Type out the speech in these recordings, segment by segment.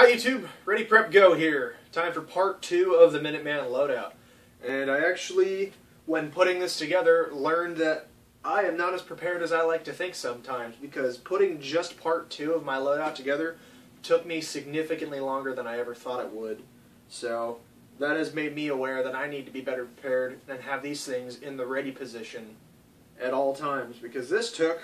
Hi YouTube, ReadyPrepGo here. Time for part 2 of the Minuteman Loadout. And I actually, when putting this together, learned that I am not as prepared as I like to think sometimes, because putting just part 2 of my loadout together took me significantly longer than I ever thought it would. So that has made me aware that I need to be better prepared and have these things in the ready position at all times, because this took,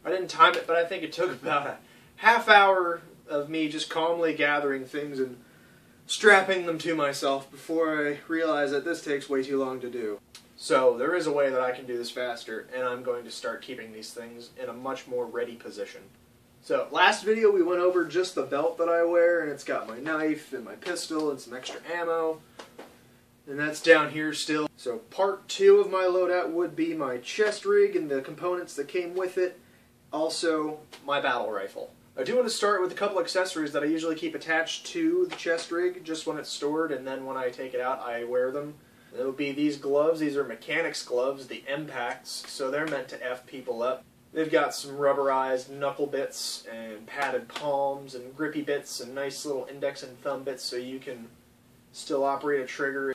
I didn't time it, but I think it took about a half hour of me just calmly gathering things and strapping them to myself before I realized that this takes way too long to do. So there is a way that I can do this faster, and I'm going to start keeping these things in a much more ready position. So last video we went over just the belt that I wear, and it's got my knife and my pistol and some extra ammo, and that's down here still. So part 2 of my loadout would be my chest rig and the components that came with it, also my battle rifle. I do want to start with a couple accessories that I usually keep attached to the chest rig just when it's stored, and then when I take it out I wear them. It would be these gloves. These are mechanics gloves, the Impacts, so they're meant to F people up. They've got some rubberized knuckle bits and padded palms and grippy bits and nice little index and thumb bits so you can still operate a trigger.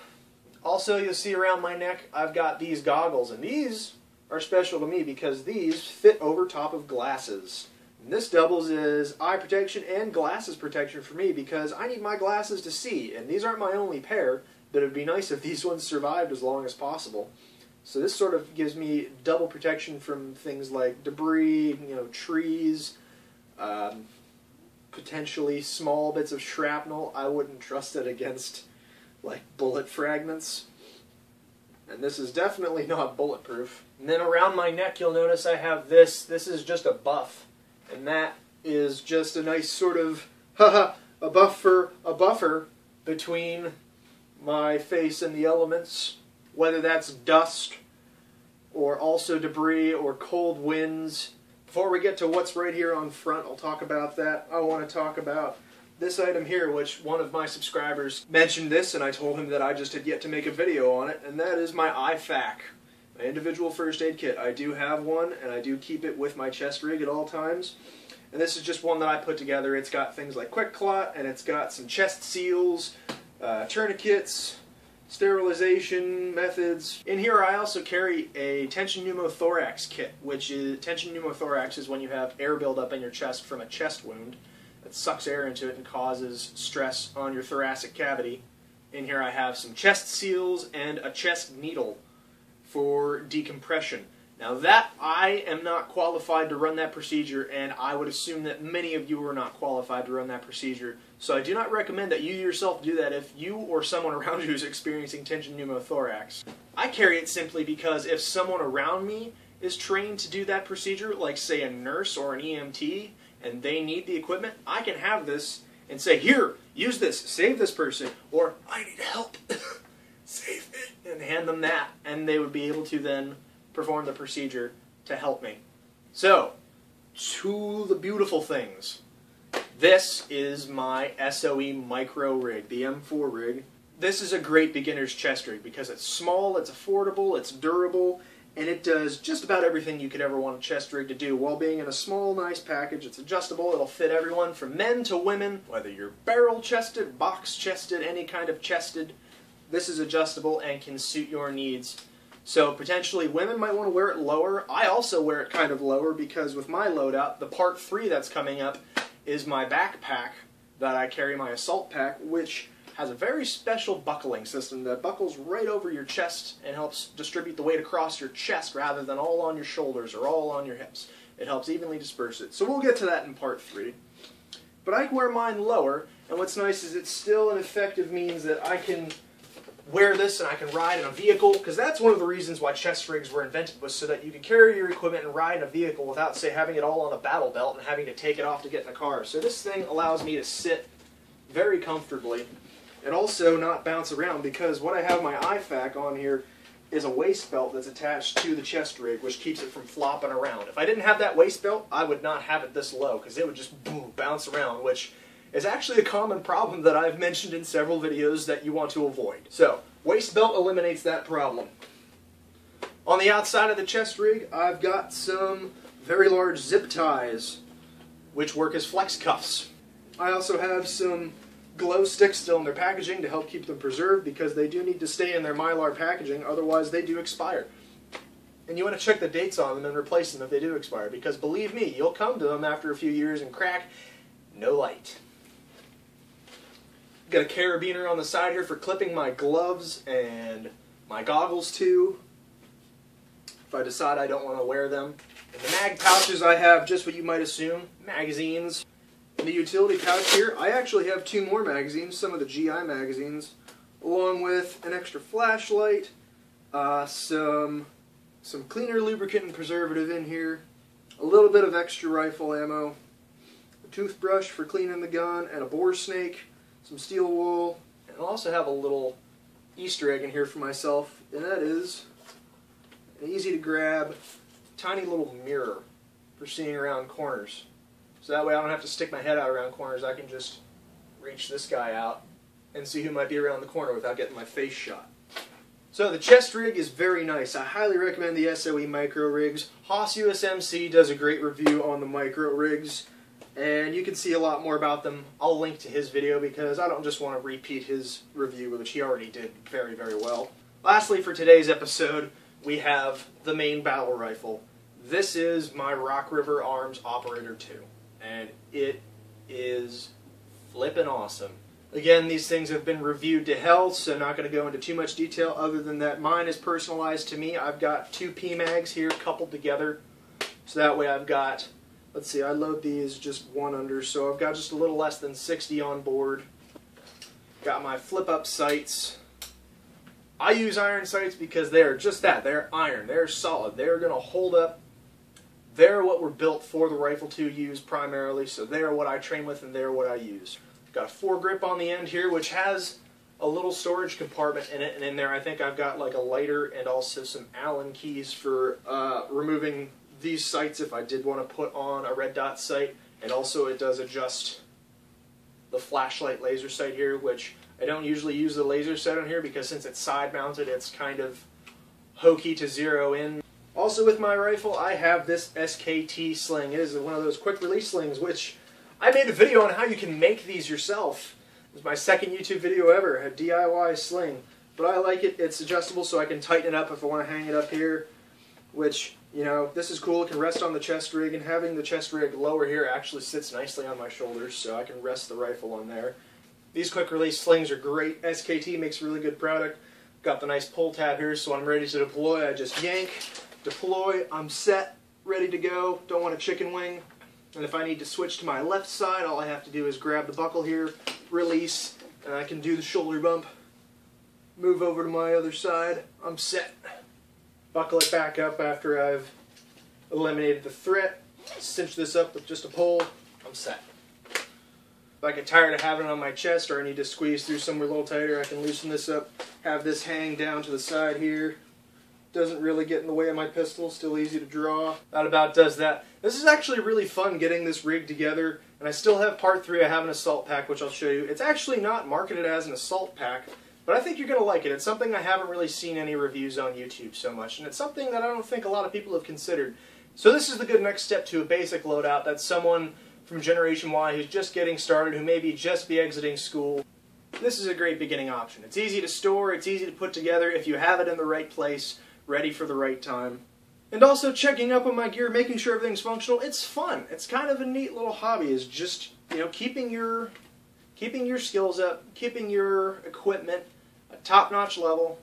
Also, you'll see around my neck I've got these goggles, and these are special to me because these fit over top of glasses. And this doubles as eye protection and glasses protection for me because I need my glasses to see, and these aren't my only pair, but it would be nice if these ones survived as long as possible. So this sort of gives me double protection from things like debris, trees, potentially small bits of shrapnel. I wouldn't trust it against like bullet fragments. And this is definitely not bulletproof. And then around my neck you'll notice I have this. This is just a buff. And that is just a nice sort of, a buffer between my face and the elements, whether that's dust or also debris or cold winds. Before we get to what's right here on front, I'll talk about that. I want to talk about this item here, which one of my subscribers mentioned this, and I told him that I just had yet to make a video on it, and that is my IFAK, my individual first aid kit. I do have one, and I do keep it with my chest rig at all times. And this is just one that I put together. It's got things like Quick Clot, and it's got some chest seals, tourniquets, sterilization methods. In here I also carry a tension pneumothorax kit, which is, tension pneumothorax is when you have air buildup in your chest from a chest wound that sucks air into it and causes stress on your thoracic cavity. In here I have some chest seals and a chest needle for decompression. Now that, I am not qualified to run that procedure, and I would assume that many of you are not qualified to run that procedure, so I do not recommend that you yourself do that if you or someone around you is experiencing tension pneumothorax. I carry it simply because if someone around me is trained to do that procedure, like say a nurse or an EMT, and they need the equipment, I can have this and say, here, use this, save this person, or I need help, save it, and hand them that, and they would be able to then perform the procedure to help me. So, to the beautiful things. This is my SOE micro rig, the M4 rig. This is a great beginner's chest rig because it's small, it's affordable, it's durable, and it does just about everything you could ever want a chest rig to do while being in a small, nice package. It's adjustable, it'll fit everyone from men to women, whether you're barrel-chested, box-chested, any kind of chested. This is adjustable and can suit your needs. So potentially women might want to wear it lower. I also wear it kind of lower because with my loadout, the part 3 that's coming up is my backpack that I carry, my assault pack, which has a very special buckling system that buckles right over your chest and helps distribute the weight across your chest rather than all on your shoulders or all on your hips. It helps evenly disperse it. So we'll get to that in part 3. But I wear mine lower, and what's nice is it's still an effective means that I can wear this and I can ride in a vehicle, because that's one of the reasons why chest rigs were invented, was so that you could carry your equipment and ride in a vehicle without, say, having it all on a battle belt and having to take it off to get in the car. So this thing allows me to sit very comfortably and also not bounce around, because what I have my IFAK on here is a waist belt that's attached to the chest rig, which keeps it from flopping around. If I didn't have that waist belt, I would not have it this low, because it would just boom, bounce around, which is actually a common problem that I've mentioned in several videos that you want to avoid. So, waist belt eliminates that problem. On the outside of the chest rig, I've got some very large zip ties, which work as flex cuffs. I also have some glow sticks still in their packaging to help keep them preserved, because they do need to stay in their Mylar packaging, otherwise they do expire. And you want to check the dates on them and replace them if they do expire, because believe me, you'll come to them after a few years and crack, no light. Got a carabiner on the side here for clipping my gloves and my goggles too, if I decide I don't want to wear them. In the mag pouches I have just what you might assume, magazines. In the utility pouch here, I actually have 2 more magazines, some of the GI magazines, along with an extra flashlight, some cleaner lubricant and preservative in here, a little bit of extra rifle ammo, a toothbrush for cleaning the gun, and a boar snake, some steel wool, and I'll also have a little Easter egg in here for myself, and that is an easy to grab tiny little mirror for seeing around corners. So that way I don't have to stick my head out around corners. I can just reach this guy out and see who might be around the corner without getting my face shot. So the chest rig is very nice. I highly recommend the SOE micro rigs. Haas USMC does a great review on the micro rigs, and you can see a lot more about them. I'll link to his video because I don't just want to repeat his review, which he already did very, very well. Lastly, for today's episode, we have the main battle rifle. This is my Rock River Arms Operator 2. And it is flippin' awesome. Again, these things have been reviewed to hell, so not going to go into too much detail other than that mine is personalized to me. I've got 2 PMags here coupled together, so that way I've got, let's see, I load these just 1 under, so I've got just a little less than 60 on board. Got my flip-up sights. I use iron sights because they are just that. They're iron. They're solid. They're going to hold up. They're what were built for the rifle to use primarily, so they're what I train with and they're what I use. Got a foregrip on the end here, which has a little storage compartment in it, and in there I think I've got like a lighter and also some Allen keys for removing these sights if I did want to put on a red dot sight, and also it does adjust the flashlight laser sight here, which I don't usually use the laser sight on here because since it's side mounted it's kind of hokey to zero in. Also with my rifle, I have this SKT sling. It is one of those quick release slings, which I made a video on how you can make these yourself. It was my second YouTube video ever, a DIY sling. But I like it. It's adjustable so I can tighten it up if I want to hang it up here, which, you know, this is cool. It can rest on the chest rig, and having the chest rig lower here actually sits nicely on my shoulders, so I can rest the rifle on there. These quick release slings are great. SKT makes a really good product. Got the nice pull tab here, so when I'm ready to deploy, I just yank. Deploy, I'm set, ready to go, don't want a chicken wing. And if I need to switch to my left side, all I have to do is grab the buckle here, release, and I can do the shoulder bump, move over to my other side, I'm set. Buckle it back up after I've eliminated the threat, cinch this up with just a pole, I'm set. If I get tired of having it on my chest or I need to squeeze through somewhere a little tighter, I can loosen this up, have this hang down to the side here. Doesn't really get in the way of my pistol, still easy to draw. That about does that. This is actually really fun getting this rig together, and I still have part 3. I have an assault pack, which I'll show you. It's actually not marketed as an assault pack, but I think you're going to like it. It's something I haven't really seen any reviews on YouTube so much, and it's something that I don't think a lot of people have considered. So this is the good next step to a basic loadout. That's someone from Generation Y who's just getting started, who maybe just be exiting school. This is a great beginning option. It's easy to store, it's easy to put together if you have it in the right place, ready for the right time. And also checking up on my gear, making sure everything's functional. It's fun. It's kind of a neat little hobby, is just, you know, keeping your skills up, keeping your equipment at top-notch level,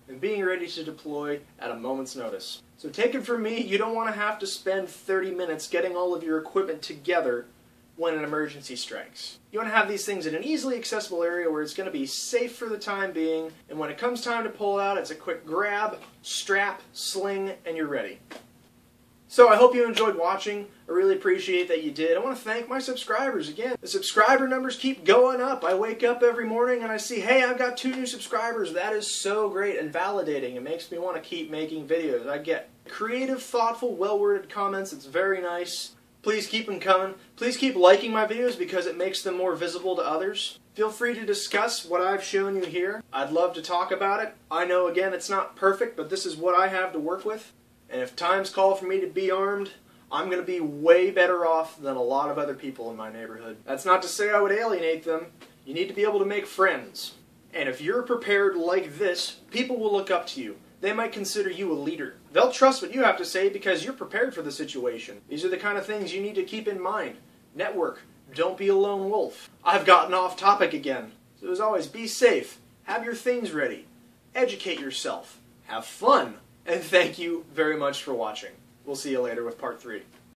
and being ready to deploy at a moment's notice. So take it from me, you don't want to have to spend 30 minutes getting all of your equipment together when an emergency strikes. You want to have these things in an easily accessible area where it's going to be safe for the time being, and when it comes time to pull out, it's a quick grab, strap, sling, and you're ready. So I hope you enjoyed watching. I really appreciate that you did. I want to thank my subscribers again. The subscriber numbers keep going up. I wake up every morning and I see, hey, I've got 2 new subscribers. That is so great and validating. It makes me want to keep making videos. I get creative, thoughtful, well-worded comments. It's very nice. Please keep them coming. Please keep liking my videos because it makes them more visible to others. Feel free to discuss what I've shown you here. I'd love to talk about it. I know, again, it's not perfect, but this is what I have to work with. And if times call for me to be armed, I'm going to be way better off than a lot of other people in my neighborhood. That's not to say I would alienate them. You need to be able to make friends. And if you're prepared like this, people will look up to you. They might consider you a leader. They'll trust what you have to say because you're prepared for the situation. These are the kind of things you need to keep in mind. Network. Don't be a lone wolf. I've gotten off topic again. So as always, be safe. Have your things ready. Educate yourself. Have fun. And thank you very much for watching. We'll see you later with part 3.